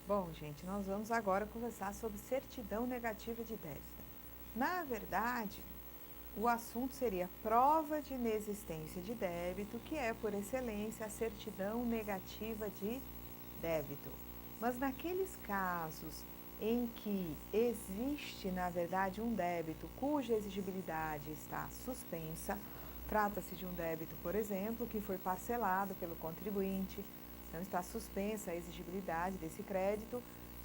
Bom, gente, nós vamos agora conversar sobre certidão negativa de débito. Na verdade, o assunto seria prova de inexistência de débito, que é, por excelência, a certidão negativa de débito. Mas naqueles casos em que existe, na verdade, um débito cuja exigibilidade está suspensa, trata-se de um débito, por exemplo, que foi parcelado pelo contribuinte, então está suspensa a exigibilidade desse crédito,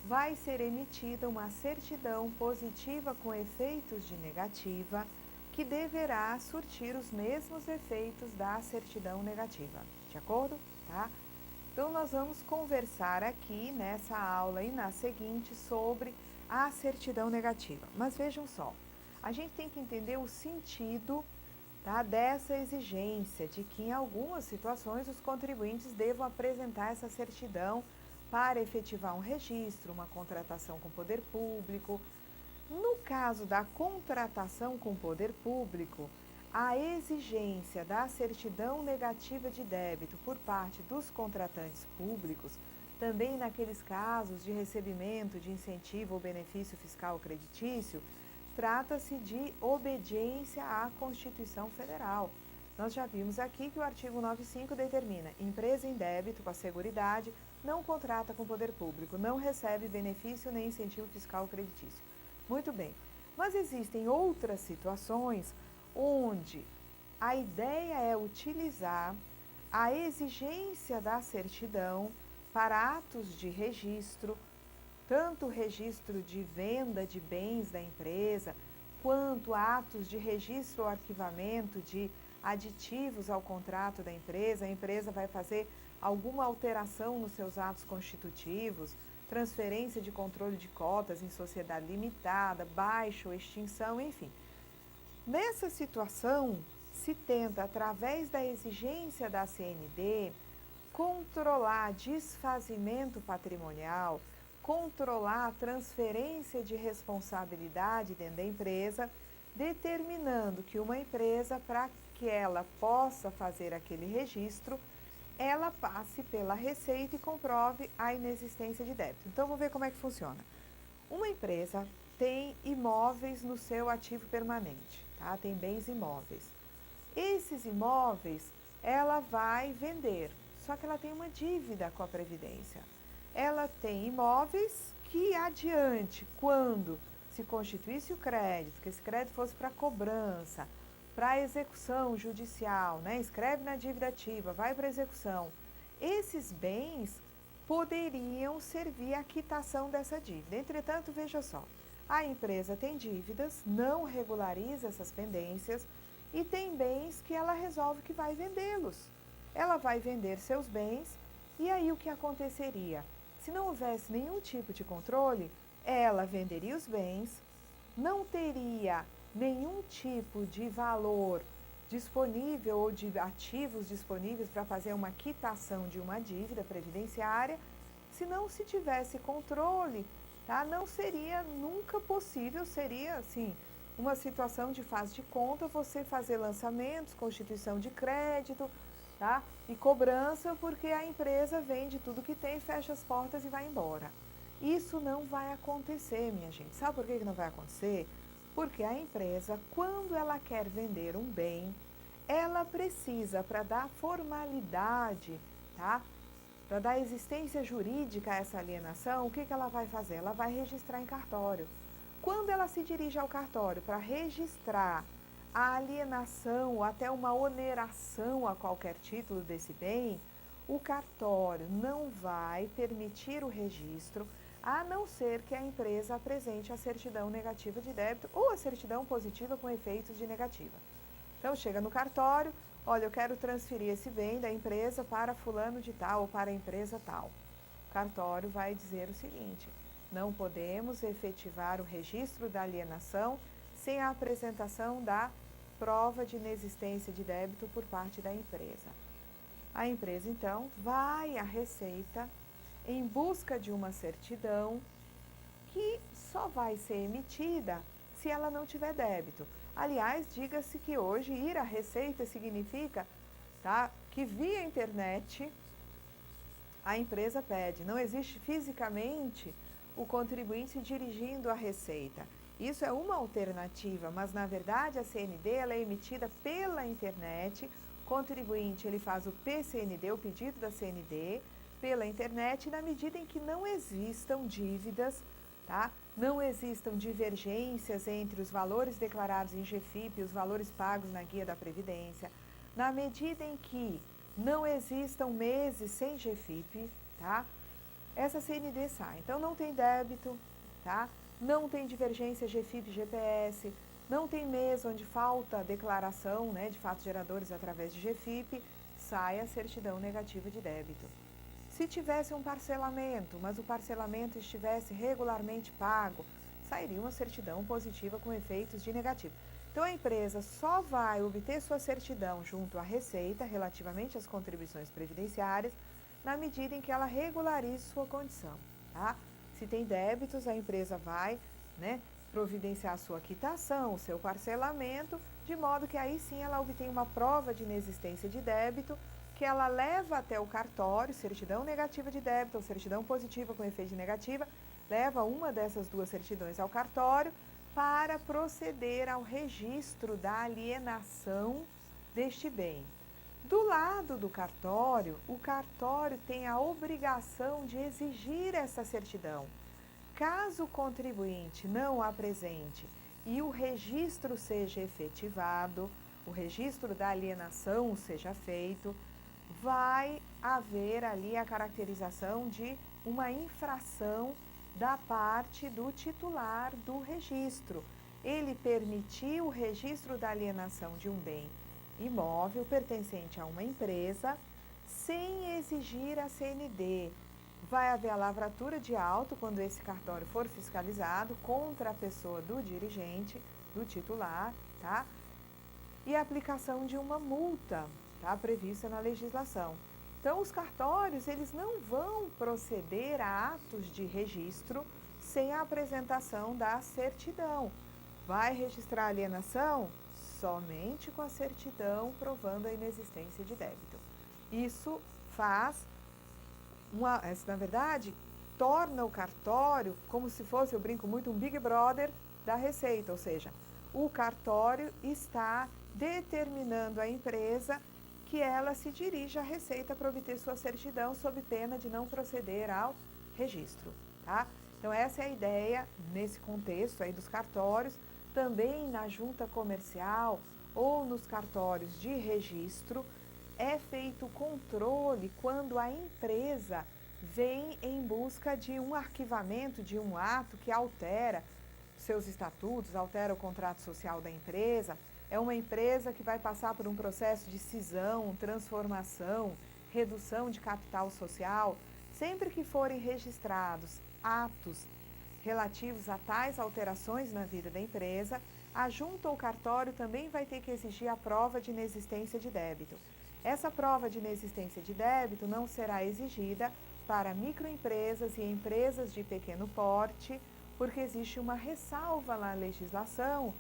vai ser emitida uma certidão positiva com efeitos de negativa, que deverá surtir os mesmos efeitos da certidão negativa, de acordo? Tá? Então, nós vamos conversar aqui nessa aula e na seguinte sobre a certidão negativa. Mas vejam só, a gente tem que entender o sentido, tá, dessa exigência de que em algumas situações os contribuintes devam apresentar essa certidão para efetivar um registro, uma contratação com o poder público. No caso da contratação com o poder público, a exigência da certidão negativa de débito por parte dos contratantes públicos, também naqueles casos de recebimento de incentivo ou benefício fiscal creditício, trata-se de obediência à Constituição Federal. Nós já vimos aqui que o artigo 95 determina: empresa em débito com a Seguridade não contrata com o poder público, não recebe benefício nem incentivo fiscal creditício. Muito bem, mas existem outras situações onde a ideia é utilizar a exigência da certidão para atos de registro, tanto o registro de venda de bens da empresa, quanto atos de registro ou arquivamento de aditivos ao contrato da empresa. A empresa vai fazer alguma alteração nos seus atos constitutivos, transferência de controle de cotas em sociedade limitada, baixa ou extinção, enfim. Nessa situação, se tenta, através da exigência da CND, controlar desfazimento patrimonial, controlar a transferência de responsabilidade dentro da empresa, determinando que uma empresa, para que ela possa fazer aquele registro, ela passe pela Receita e comprove a inexistência de débito. Então, vamos ver como é que funciona. Uma empresa tem imóveis no seu ativo permanente, tá? Tem bens imóveis. Esses imóveis ela vai vender, só que ela tem uma dívida com a Previdência. Ela tem imóveis que adiante, quando se constituísse o crédito, que esse crédito fosse para cobrança, para execução judicial, né? Escreve na dívida ativa, vai para execução. Esses bens poderiam servir à quitação dessa dívida. Entretanto, veja só, a empresa tem dívidas, não regulariza essas pendências e tem bens que ela resolve que vai vendê-los. Ela vai vender seus bens e aí o que aconteceria? Se não houvesse nenhum tipo de controle, ela venderia os bens, não teria nenhum tipo de valor disponível ou de ativos disponíveis para fazer uma quitação de uma dívida previdenciária. Se não se tivesse controle, tá? Não seria nunca possível, seria assim, uma situação de faz de conta, você fazer lançamentos, constituição de crédito, tá? E cobrança, porque a empresa vende tudo que tem, fecha as portas e vai embora. Isso não vai acontecer, minha gente. Sabe por que não vai acontecer? Porque a empresa, quando ela quer vender um bem, ela precisa, para dar formalidade, tá? Para dar existência jurídica a essa alienação, o que ela vai fazer? Ela vai registrar em cartório. Quando ela se dirige ao cartório para registrar a alienação ou até uma oneração a qualquer título desse bem, o cartório não vai permitir o registro, a não ser que a empresa apresente a certidão negativa de débito ou a certidão positiva com efeitos de negativa. Então, chega no cartório, olha, eu quero transferir esse bem da empresa para fulano de tal ou para a empresa tal. O cartório vai dizer o seguinte: não podemos efetivar o registro da alienação sem a apresentação da prova de inexistência de débito por parte da empresa. A empresa, então, vai à Receita em busca de uma certidão que só vai ser emitida se ela não tiver débito. Aliás, diga-se que hoje ir à Receita significa, tá, que via internet a empresa pede. Não existe fisicamente o contribuinte dirigindo a Receita. Isso é uma alternativa, mas na verdade a CND ela é emitida pela internet. O contribuinte ele faz o PCND, o pedido da CND, pela internet, e na medida em que não existam dívidas, tá? Não existam divergências entre os valores declarados em GFIP e os valores pagos na Guia da Previdência, na medida em que não existam meses sem GFIP, tá? Essa CND sai. Então não tem débito, tá? Não tem divergência GFIP e GPS, não tem mês onde falta declaração, né, de fatos geradores através de GFIP, sai a certidão negativa de débito. Se tivesse um parcelamento, mas o parcelamento estivesse regularmente pago, sairia uma certidão positiva com efeitos de negativo. Então a empresa só vai obter sua certidão junto à Receita relativamente às contribuições previdenciárias na medida em que ela regularize sua condição, tá? Se tem débitos, a empresa vai, né, providenciar a sua quitação, o seu parcelamento, de modo que aí sim ela obtém uma prova de inexistência de débito que ela leva até o cartório, certidão negativa de débito ou certidão positiva com efeito de negativa, leva uma dessas duas certidões ao cartório para proceder ao registro da alienação deste bem. Do lado do cartório, o cartório tem a obrigação de exigir essa certidão. Caso o contribuinte não a apresente e o registro seja efetivado, o registro da alienação seja feito, vai haver ali a caracterização de uma infração da parte do titular do registro. Ele permitiu o registro da alienação de um bem imóvel pertencente a uma empresa sem exigir a CND. Vai haver a lavratura de auto quando esse cartório for fiscalizado contra a pessoa do dirigente, do titular, tá? E a aplicação de uma multa, tá, prevista na legislação. Então, os cartórios, eles não vão proceder a atos de registro sem a apresentação da certidão. Vai registrar a alienação somente com a certidão provando a inexistência de débito. Isso faz, na verdade, torna o cartório como se fosse, eu brinco muito, um Big Brother da Receita, ou seja, o cartório está determinando à empresa que ela se dirija à Receita para obter sua certidão sob pena de não proceder ao registro, tá? Então essa é a ideia nesse contexto aí dos cartórios, também na junta comercial ou nos cartórios de registro é feito o controle quando a empresa vem em busca de um arquivamento de um ato que altera seus estatutos, altera o contrato social da empresa. É uma empresa que vai passar por um processo de cisão, transformação, redução de capital social. Sempre que forem registrados atos relativos a tais alterações na vida da empresa, a junta ou cartório também vai ter que exigir a prova de inexistência de débito. Essa prova de inexistência de débito não será exigida para microempresas e empresas de pequeno porte, porque existe uma ressalva na legislação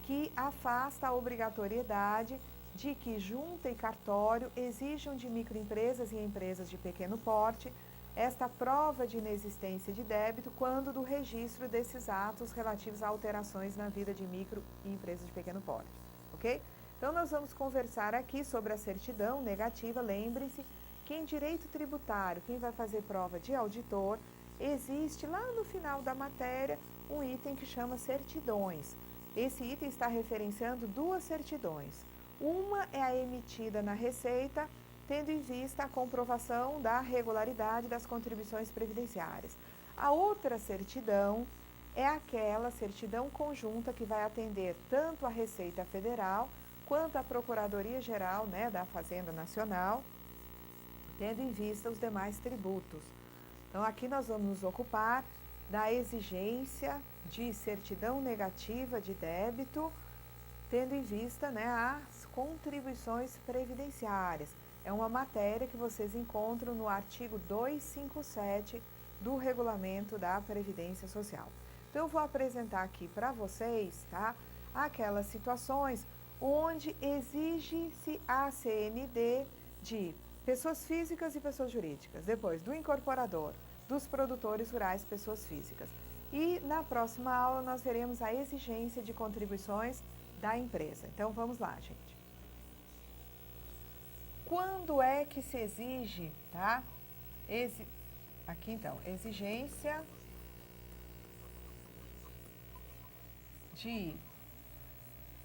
que afasta a obrigatoriedade de que junta e cartório exijam de microempresas e empresas de pequeno porte esta prova de inexistência de débito quando do registro desses atos relativos a alterações na vida de micro e empresas de pequeno porte, ok? Então, nós vamos conversar aqui sobre a certidão negativa. Lembre-se que em direito tributário, quem vai fazer prova de auditor, existe lá no final da matéria um item que chama certidões. Esse item está referenciando duas certidões. Uma é a emitida na Receita, tendo em vista a comprovação da regularidade das contribuições previdenciárias. A outra certidão é aquela certidão conjunta que vai atender tanto a Receita Federal quanto a Procuradoria-Geral, né, da Fazenda Nacional, tendo em vista os demais tributos. Então, aqui nós vamos nos ocupar da exigência de certidão negativa de débito, tendo em vista, né, as contribuições previdenciárias. É uma matéria que vocês encontram no artigo 257 do Regulamento da Previdência Social. Então, eu vou apresentar aqui para vocês, tá, aquelas situações onde exige-se a CND de pessoas físicas e pessoas jurídicas. Depois, do incorporador, dos produtores rurais, pessoas físicas. E na próxima aula nós veremos a exigência de contribuições da empresa. Então vamos lá, gente. Quando é que se exige, tá? Aqui então, exigência de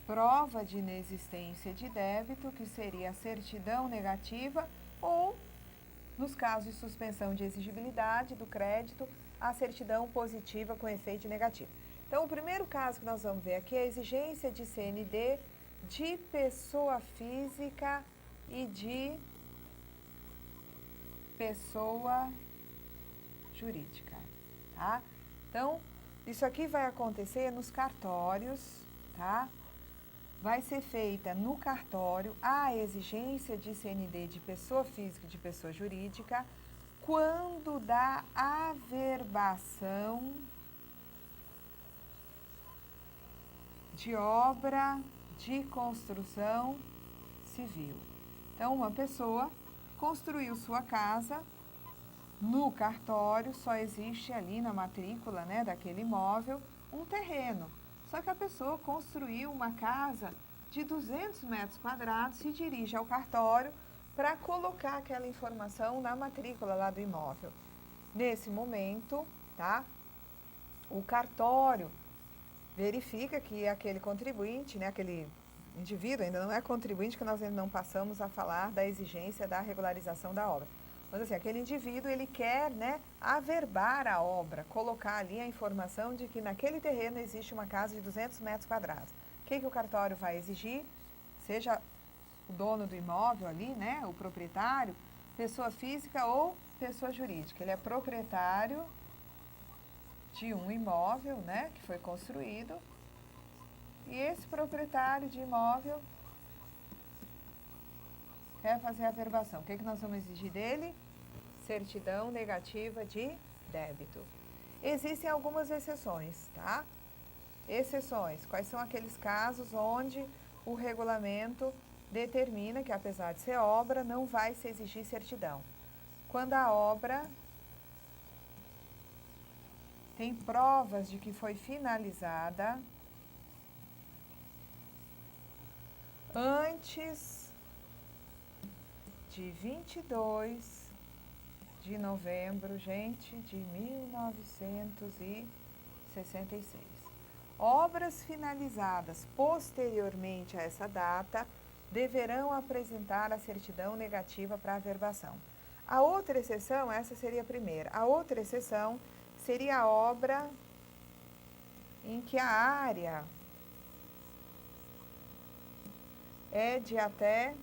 prova de inexistência de débito, que seria a certidão negativa, ou, nos casos de suspensão de exigibilidade do crédito, a certidão positiva com efeito negativo. Então, o primeiro caso que nós vamos ver aqui é a exigência de CND de pessoa física e de pessoa jurídica, tá? Então, isso aqui vai acontecer nos cartórios, tá? Vai ser feita no cartório a exigência de CND de pessoa física e de pessoa jurídica quando da averbação de obra de construção civil. Então, uma pessoa construiu sua casa no cartório, só existe ali na matrícula, né, daquele imóvel um terreno. Só que a pessoa construiu uma casa de 200 metros quadrados, se dirige ao cartório para colocar aquela informação na matrícula lá do imóvel. Nesse momento, tá, o cartório verifica que aquele contribuinte, né, aquele indivíduo ainda não é contribuinte, que nós ainda não passamos a falar da exigência da regularização da obra. Mas assim, aquele indivíduo, ele quer, né, averbar a obra, colocar ali a informação de que naquele terreno existe uma casa de 200 metros quadrados. O que o cartório vai exigir? Seja o dono do imóvel ali, né, o proprietário, pessoa física ou pessoa jurídica. Ele é proprietário de um imóvel, né, que foi construído, e esse proprietário de imóvel quer fazer a averbação. O que nós vamos exigir dele? Certidão negativa de débito. Existem algumas exceções, tá? Exceções. Quais são aqueles casos onde o regulamento determina que, apesar de ser obra, não vai se exigir certidão? Quando a obra tem provas de que foi finalizada antes de 22 de novembro, gente, de 1966. Obras finalizadas posteriormente a essa data deverão apresentar a certidão negativa para averbação. A outra exceção, essa seria a primeira, a outra exceção seria a obra em que a área é de até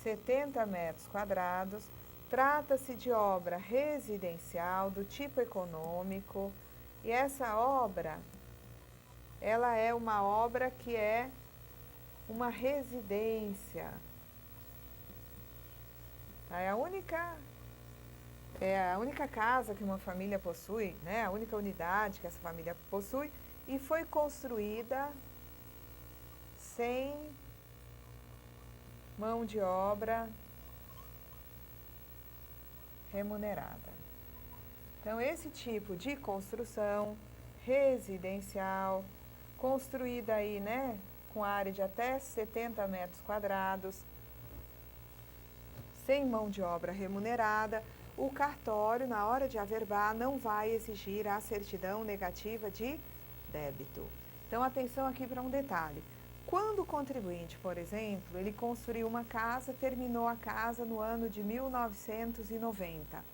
70 metros quadrados, trata-se de obra residencial do tipo econômico, e essa obra, ela é uma obra que é uma residência. É a única casa que uma família possui, né? A única unidade que essa família possui, e foi construída sem mão de obra remunerada. Então, esse tipo de construção residencial, construída aí, né, com área de até 70 metros quadrados, sem mão de obra remunerada, o cartório, na hora de averbar, não vai exigir a certidão negativa de débito. Então, atenção aqui para um detalhe. Quando o contribuinte, por exemplo, ele construiu uma casa, terminou a casa no ano de 1990,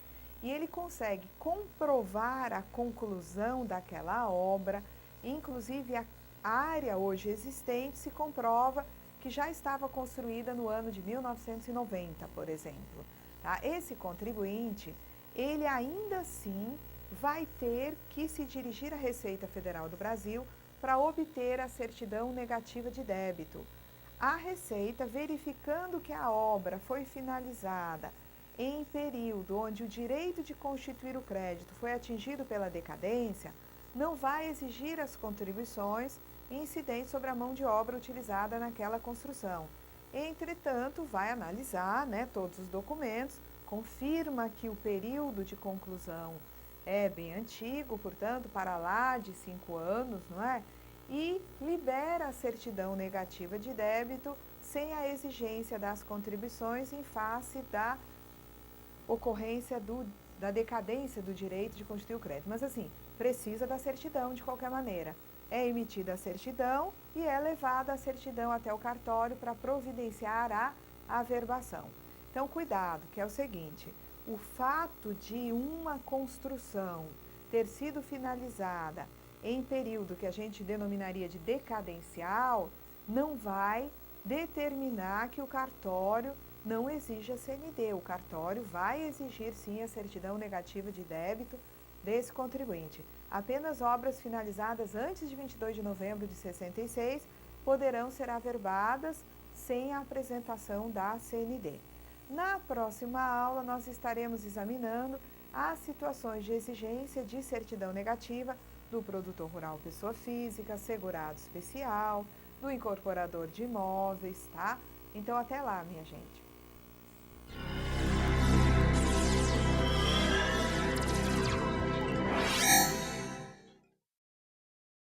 e ele consegue comprovar a conclusão daquela obra, inclusive a área hoje existente se comprova que já estava construída no ano de 1990, por exemplo. Tá? Esse contribuinte, ele ainda assim vai ter que se dirigir à Receita Federal do Brasil para obter a certidão negativa de débito. A Receita, verificando que a obra foi finalizada em período onde o direito de constituir o crédito foi atingido pela decadência, não vai exigir as contribuições incidentes sobre a mão de obra utilizada naquela construção. Entretanto, vai analisar, né, todos os documentos, confirma que o período de conclusão é bem antigo, portanto, para lá de 5 anos, não é? E libera a certidão negativa de débito sem a exigência das contribuições em face da ocorrência da decadência do direito de constituir o crédito. Mas assim, precisa da certidão de qualquer maneira. É emitida a certidão e é levada a certidão até o cartório para providenciar a averbação. Então, cuidado, que é o seguinte, o fato de uma construção ter sido finalizada em período que a gente denominaria de decadencial, não vai determinar que o cartório não exige a CND. O cartório vai exigir sim a certidão negativa de débito desse contribuinte. Apenas obras finalizadas antes de 22 de novembro de 66 poderão ser averbadas sem a apresentação da CND. Na próxima aula, nós estaremos examinando as situações de exigência de certidão negativa do produtor rural pessoa física, segurado especial, do incorporador de imóveis, tá? Então, até lá, minha gente.